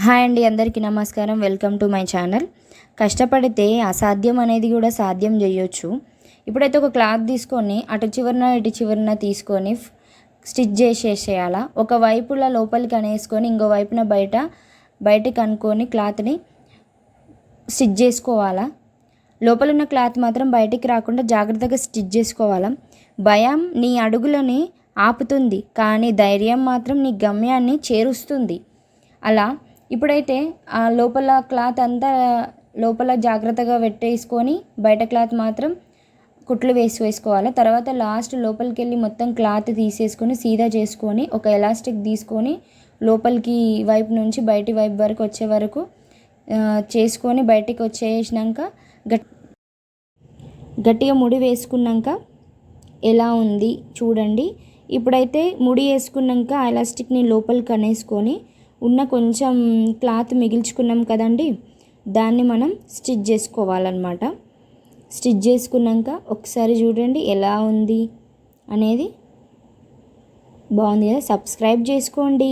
Hi అండి, అందరికీ నమస్కారం. Welcome to my channel. కష్టపడితే అసాధ్యం అనేది కూడా సాధ్యం చేయొచ్చు. ఇప్పుడైతే ఒక క్లాత్ తీసుకొని అటు చివరన ఇటు చివరన తీసుకొని స్టిచ్ చేసేసేయాలా. ఒక వైపులా లోపలికి అనేసుకొని ఇంకో వైపున బయటికి అనుకొని క్లాత్ని స్టిచ్ చేసుకోవాలా. లోపల ఉన్న క్లాత్ మాత్రం బయటికి రాకుండా జాగ్రత్తగా స్టిచ్ చేసుకోవాలా. భయం నీ అడుగులని ఆపుతుంది, కానీ ధైర్యం మాత్రం నీ గమ్యాన్ని చేరుస్తుంది. అలా ఇప్పుడైతే ఆ లోపల క్లాత్ అంతా లోపల జాగ్రత్తగా పెట్టేసుకొని బయట క్లాత్ మాత్రం కుట్లు వేసుకోవాలి. తర్వాత లాస్ట్ లోపలికి వెళ్ళి మొత్తం క్లాత్ తీసేసుకొని సీదా చేసుకొని ఒక ఎలాస్టిక్ తీసుకొని లోపలికి వైపు నుంచి బయటి వైపు వరకు వచ్చే వరకు చేసుకొని బయటికి వచ్చేసినాక గట్టిగా ముడి వేసుకున్నాక ఎలా ఉంది చూడండి. ఇప్పుడైతే ముడి వేసుకున్నాక ఎలాస్టిక్ని లోపలికి అనేసుకొని ఉన్న కొంచెం క్లాత్ మిగిల్చుకున్నాం కదండి, దాన్ని మనం స్టిచ్ చేసుకోవాలన్నమాట. స్టిచ్ చేసుకున్నాక ఒకసారి చూడండి ఎలా ఉంది అనేది. బాగుంది కదా. సబ్స్క్రైబ్ చేసుకోండి.